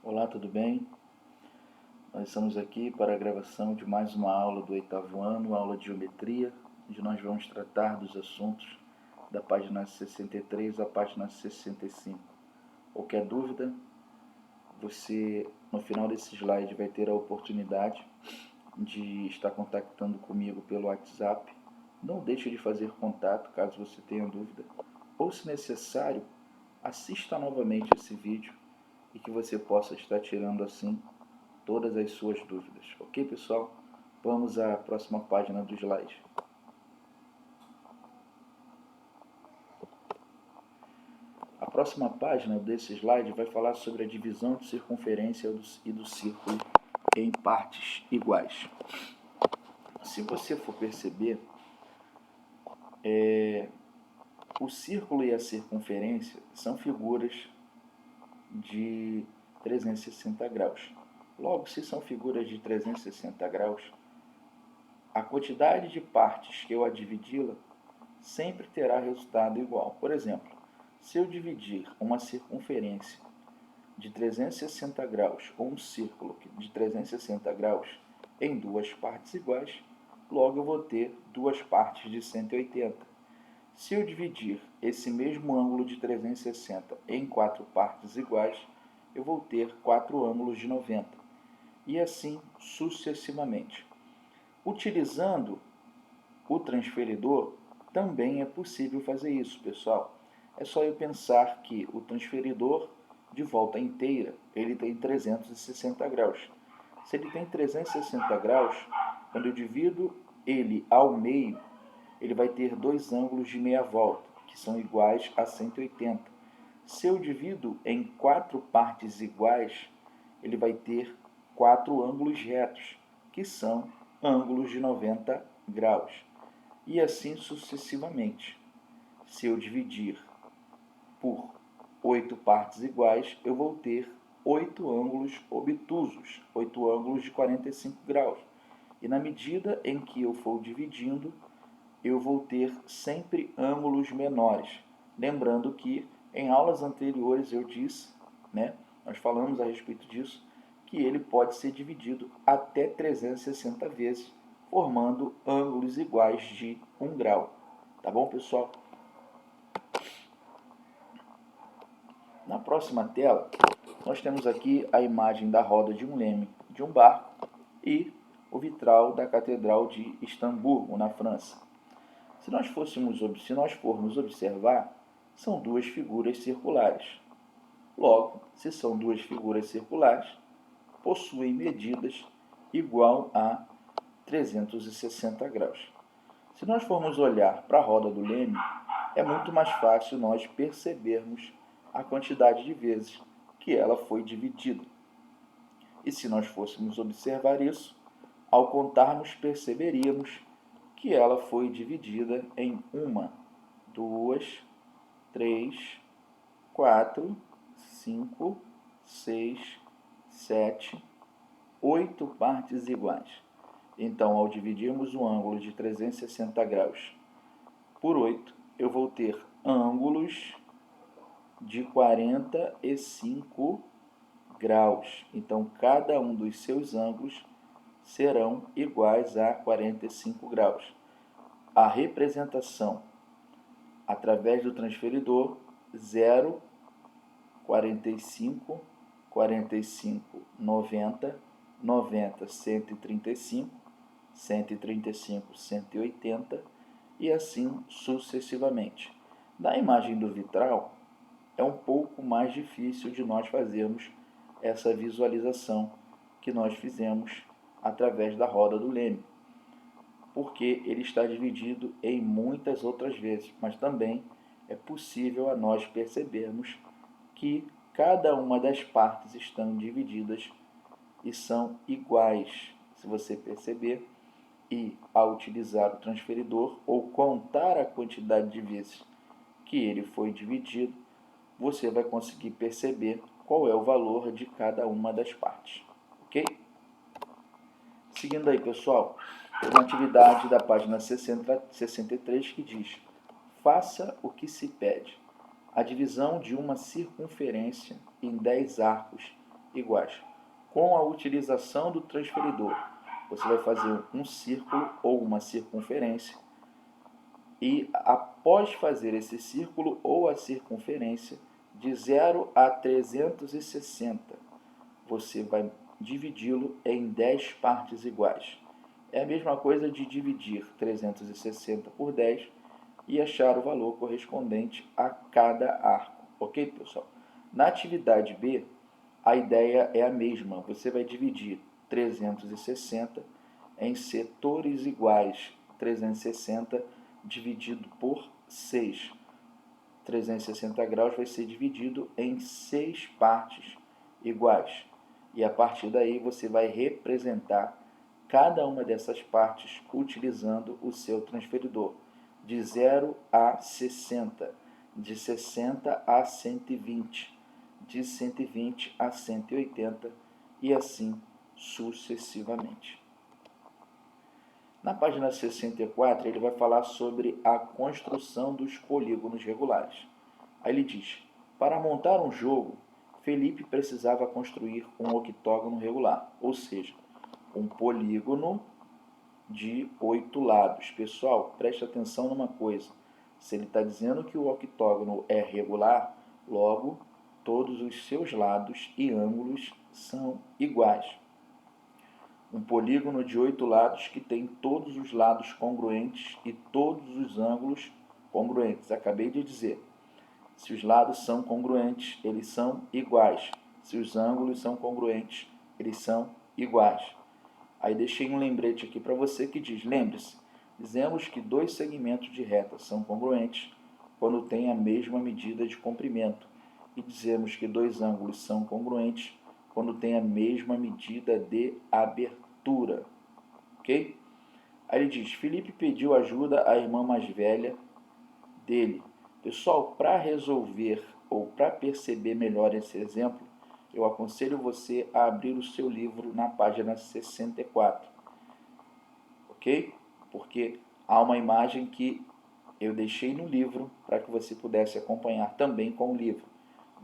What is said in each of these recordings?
Olá, tudo bem? Nós estamos aqui para a gravação de mais uma aula do 8º ano, aula de geometria, onde nós vamos tratar dos assuntos da página 63 à página 65. Qualquer dúvida, você no final desse slide vai ter a oportunidade de estar contactando comigo pelo WhatsApp. Não deixe de fazer contato caso você tenha dúvida, ou se necessário, assista novamente esse vídeo e que você possa estar tirando assim todas as suas dúvidas. Ok, pessoal? Vamos à próxima página do slide. A próxima página desse slide vai falar sobre a divisão de circunferência e do círculo em partes iguais. Se você for perceber, o círculo e a circunferência são figuras de 360 graus. Logo, se são figuras de 360 graus, a quantidade de partes que eu a dividi-la sempre terá resultado igual. Por exemplo, se eu dividir uma circunferência de 360 graus ou um círculo de 360 graus em duas partes iguais, logo eu vou ter duas partes de 180. Se eu dividir esse mesmo ângulo de 360 em quatro partes iguais, eu vou ter quatro ângulos de 90. E assim sucessivamente. Utilizando o transferidor, também é possível fazer isso, pessoal. É só eu pensar que o transferidor de volta inteira, ele tem 360 graus. Se ele tem 360 graus, quando eu divido ele ao meio, ele vai ter dois ângulos de meia volta, que são iguais a 180. Se eu divido em quatro partes iguais, ele vai ter quatro ângulos retos, que são ângulos de 90 graus. E assim sucessivamente. Se eu dividir por 8 partes iguais, eu vou ter 8 ângulos obtusos, 8 ângulos de 45 graus. E na medida em que eu for dividindo, eu vou ter sempre ângulos menores. Lembrando que em aulas anteriores eu disse, nós falamos a respeito disso, que ele pode ser dividido até 360 vezes, formando ângulos iguais de 1 grau. Tá bom, pessoal? Na próxima tela, nós temos aqui a imagem da roda de um leme de um barco e o vitral da Catedral de Estamburgo, na França. Se nós formos observar, são duas figuras circulares. Logo, se são duas figuras circulares, possuem medidas igual a 360 graus. Se nós formos olhar para a roda do leme, é muito mais fácil nós percebermos a quantidade de vezes que ela foi dividida. E se nós fôssemos observar isso, ao contarmos, perceberíamos que ela foi dividida em 1, 2, 3, 4, 5, 6, 7, 8 partes iguais. Então, ao dividirmos o ângulo de 360 graus por 8, eu vou ter ângulos de 45 graus. Então, cada um dos seus ângulos serão iguais a 45 graus. A representação através do transferidor 0, 45, 45, 90, 90, 135, 135, 180 e assim sucessivamente. Na imagem do vitral, é um pouco mais difícil de nós fazermos essa visualização que nós fizemos através da roda do leme, porque ele está dividido em muitas outras vezes, mas também é possível a nós percebermos que cada uma das partes estão divididas e são iguais. Se você perceber, e ao utilizar o transferidor ou contar a quantidade de vezes que ele foi dividido, você vai conseguir perceber qual é o valor de cada uma das partes. Ok? Seguindo aí, pessoal, tem uma atividade da página 63 que diz: faça o que se pede. A divisão de uma circunferência em 10 arcos iguais. Com a utilização do transferidor, você vai fazer um círculo ou uma circunferência e após fazer esse círculo ou a circunferência de 0 a 360, você vai dividi-lo em 10 partes iguais. É a mesma coisa de dividir 360 por 10 e achar o valor correspondente a cada arco. Ok, pessoal? Na atividade B, a ideia é a mesma. Você vai dividir 360 em setores iguais. 360 dividido por 6. 360 graus vai ser dividido em 6 partes iguais. E a partir daí você vai representar cada uma dessas partes utilizando o seu transferidor. De 0 a 60, de 60 a 120, de 120 a 180 e assim sucessivamente. Na página 64, ele vai falar sobre a construção dos polígonos regulares. Aí ele diz: para montar um jogo, Felipe precisava construir um octógono regular, ou seja, um polígono de 8 lados. Pessoal, preste atenção numa coisa. Se ele está dizendo que o octógono é regular, logo, todos os seus lados e ângulos são iguais. Um polígono de 8 lados que tem todos os lados congruentes e todos os ângulos congruentes. Acabei de dizer. Se os lados são congruentes, eles são iguais. Se os ângulos são congruentes, eles são iguais. Aí deixei um lembrete aqui para você que diz: lembre-se, dizemos que dois segmentos de reta são congruentes quando têm a mesma medida de comprimento. E dizemos que dois ângulos são congruentes quando têm a mesma medida de abertura. Ok? Aí ele diz: Felipe pediu ajuda à irmã mais velha dele. Pessoal, para resolver ou para perceber melhor esse exemplo, eu aconselho você a abrir o seu livro na página 64. Ok? Porque há uma imagem que eu deixei no livro para que você pudesse acompanhar também com o livro.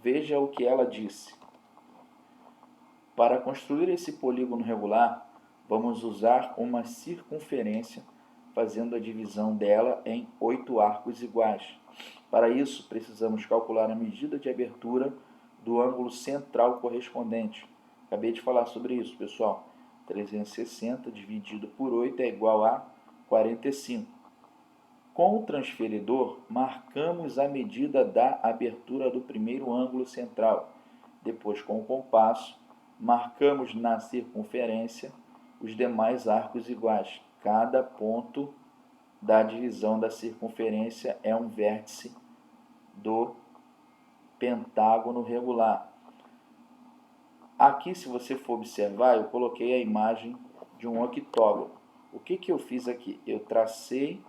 Veja o que ela disse. Para construir esse polígono regular, vamos usar uma circunferência, fazendo a divisão dela em 8 arcos iguais. Para isso, precisamos calcular a medida de abertura do ângulo central correspondente. Acabei de falar sobre isso, pessoal. 360 dividido por 8 é igual a 45. Com o transferidor, marcamos a medida da abertura do primeiro ângulo central. Depois, com o compasso, marcamos na circunferência os demais arcos iguais. Cada ponto da divisão da circunferência é um vértice do pentágono regular. Aqui, se você for observar, eu coloquei a imagem de um octógono. O que eu fiz aqui? Eu tracei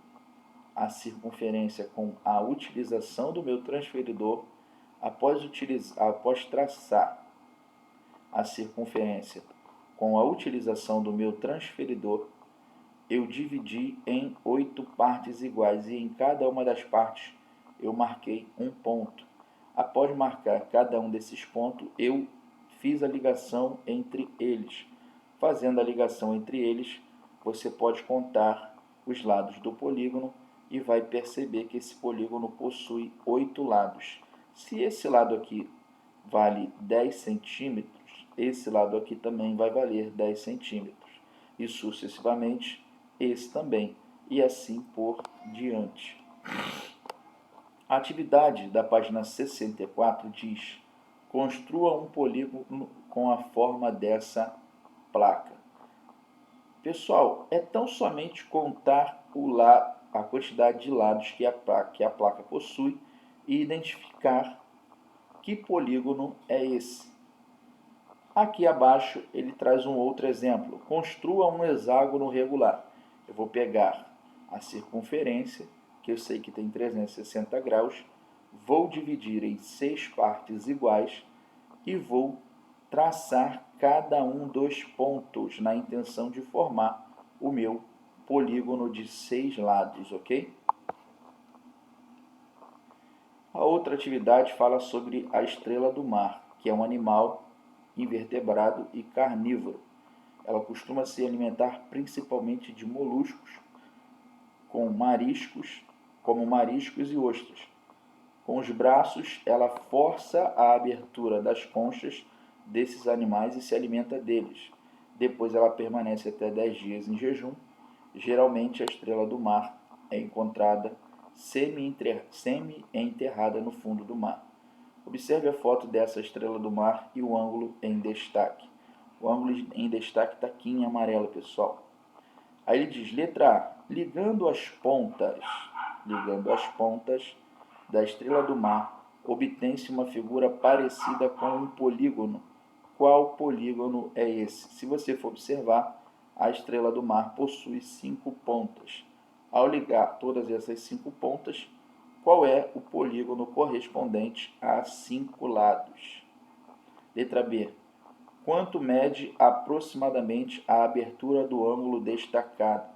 a circunferência com a utilização do meu transferidor. Após traçar a circunferência com a utilização do meu transferidor, eu dividi em 8 partes iguais e em cada uma das partes eu marquei um ponto. Após marcar cada um desses pontos, eu fiz a ligação entre eles. Fazendo a ligação entre eles, você pode contar os lados do polígono e vai perceber que esse polígono possui 8 lados. Se esse lado aqui vale 10 centímetros, esse lado aqui também vai valer 10 centímetros. E sucessivamente, esse também. E assim por diante. A atividade da página 64 diz: construa um polígono com a forma dessa placa. Pessoal, é tão somente contar a quantidade de lados que a placa possui e identificar que polígono é esse. Aqui abaixo ele traz um outro exemplo. Construa um hexágono regular. Eu vou pegar a circunferência, que eu sei que tem 360 graus, vou dividir em 6 partes iguais e vou traçar cada um dos pontos na intenção de formar o meu polígono de 6 lados, ok? A outra atividade fala sobre a estrela do mar, que é um animal invertebrado e carnívoro. Ela costuma se alimentar principalmente de moluscos, como mariscos e ostras. Com os braços, ela força a abertura das conchas desses animais e se alimenta deles. Depois ela permanece até 10 dias em jejum. Geralmente a estrela do mar é encontrada semi-enterrada no fundo do mar. Observe a foto dessa estrela do mar e o ângulo em destaque. O ângulo em destaque está aqui em amarelo, pessoal. Aí ele diz, letra A, ligando as pontas da estrela do mar, obtém-se uma figura parecida com um polígono. Qual polígono é esse? Se você for observar, a estrela do mar possui 5 pontas. Ao ligar todas essas 5 pontas, qual é o polígono correspondente a 5 lados? Letra B. Quanto mede aproximadamente a abertura do ângulo destacado?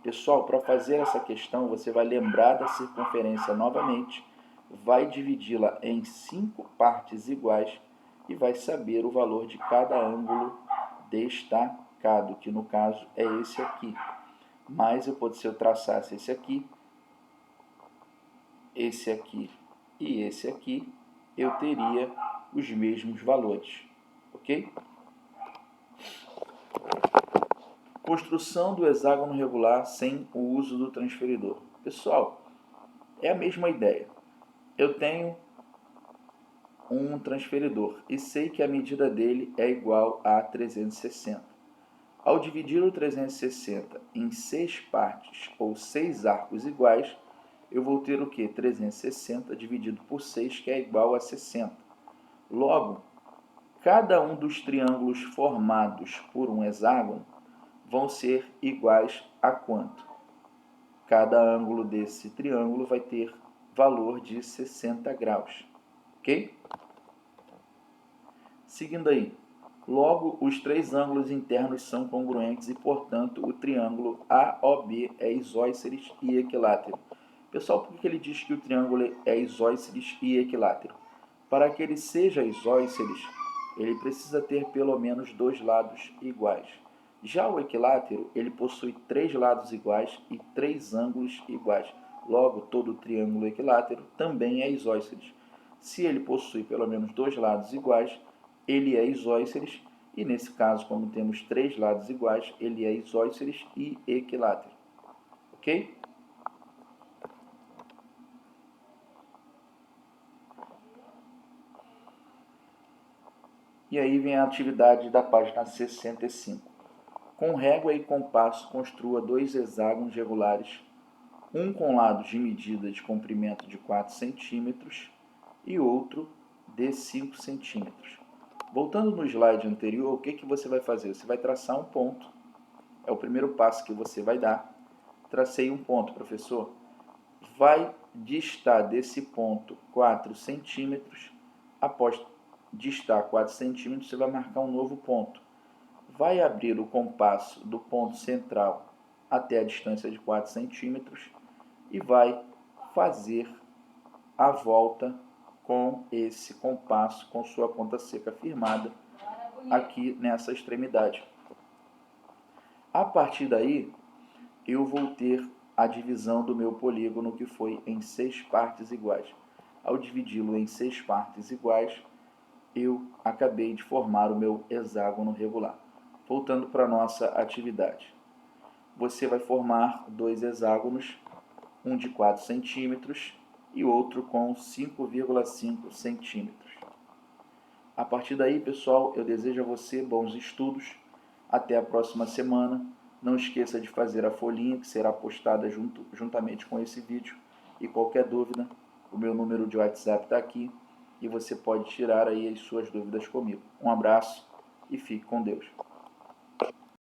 Pessoal, para fazer essa questão, você vai lembrar da circunferência novamente, vai dividi-la em 5 partes iguais e vai saber o valor de cada ângulo destacado, que no caso é esse aqui. Mas se eu traçasse esse aqui e esse aqui, eu teria os mesmos valores, ok? Construção do hexágono regular sem o uso do transferidor. Pessoal, é a mesma ideia. Eu tenho um transferidor e sei que a medida dele é igual a 360. Ao dividir o 360 em 6 partes ou 6 arcos iguais, eu vou ter o que? 360 dividido por 6, que é igual a 60. Logo, cada um dos triângulos formados por um hexágono vão ser iguais a quanto? Cada ângulo desse triângulo vai ter valor de 60 graus, ok? Seguindo aí, logo os 3 ângulos internos são congruentes e, portanto, o triângulo AOB é isósceles e equilátero. Pessoal, por que ele diz que o triângulo é isósceles e equilátero? Para que ele seja isósceles, ele precisa ter pelo menos 2 lados iguais. Já o equilátero, ele possui 3 lados iguais e 3 ângulos iguais. Logo, todo triângulo equilátero também é isósceles. Se ele possui pelo menos 2 lados iguais, ele é isósceles, e nesse caso, como temos 3 lados iguais, ele é isósceles e equilátero. Ok? E aí vem a atividade da página 65. Com régua e compasso, construa 2 hexágonos regulares, um com lados de medida de comprimento de 4 centímetros e outro de 5 centímetros. Voltando no slide anterior, o que você vai fazer? Você vai traçar um ponto. É o primeiro passo que você vai dar. Tracei um ponto, professor. Vai distar desse ponto 4 centímetros. Após distar 4 centímetros, você vai marcar um novo ponto. Vai abrir o compasso do ponto central até a distância de 4 centímetros e vai fazer a volta com esse compasso, com sua ponta seca firmada aqui nessa extremidade. A partir daí, eu vou ter a divisão do meu polígono, que foi em 6 partes iguais. Ao dividi-lo em 6 partes iguais, eu acabei de formar o meu hexágono regular. Voltando para a nossa atividade. Você vai formar 2 hexágonos, um de 4 centímetros e outro com 5,5 centímetros. A partir daí, pessoal, eu desejo a você bons estudos. Até a próxima semana. Não esqueça de fazer a folhinha que será postada juntamente com esse vídeo. E qualquer dúvida, o meu número de WhatsApp está aqui e você pode tirar aí as suas dúvidas comigo. Um abraço e fique com Deus.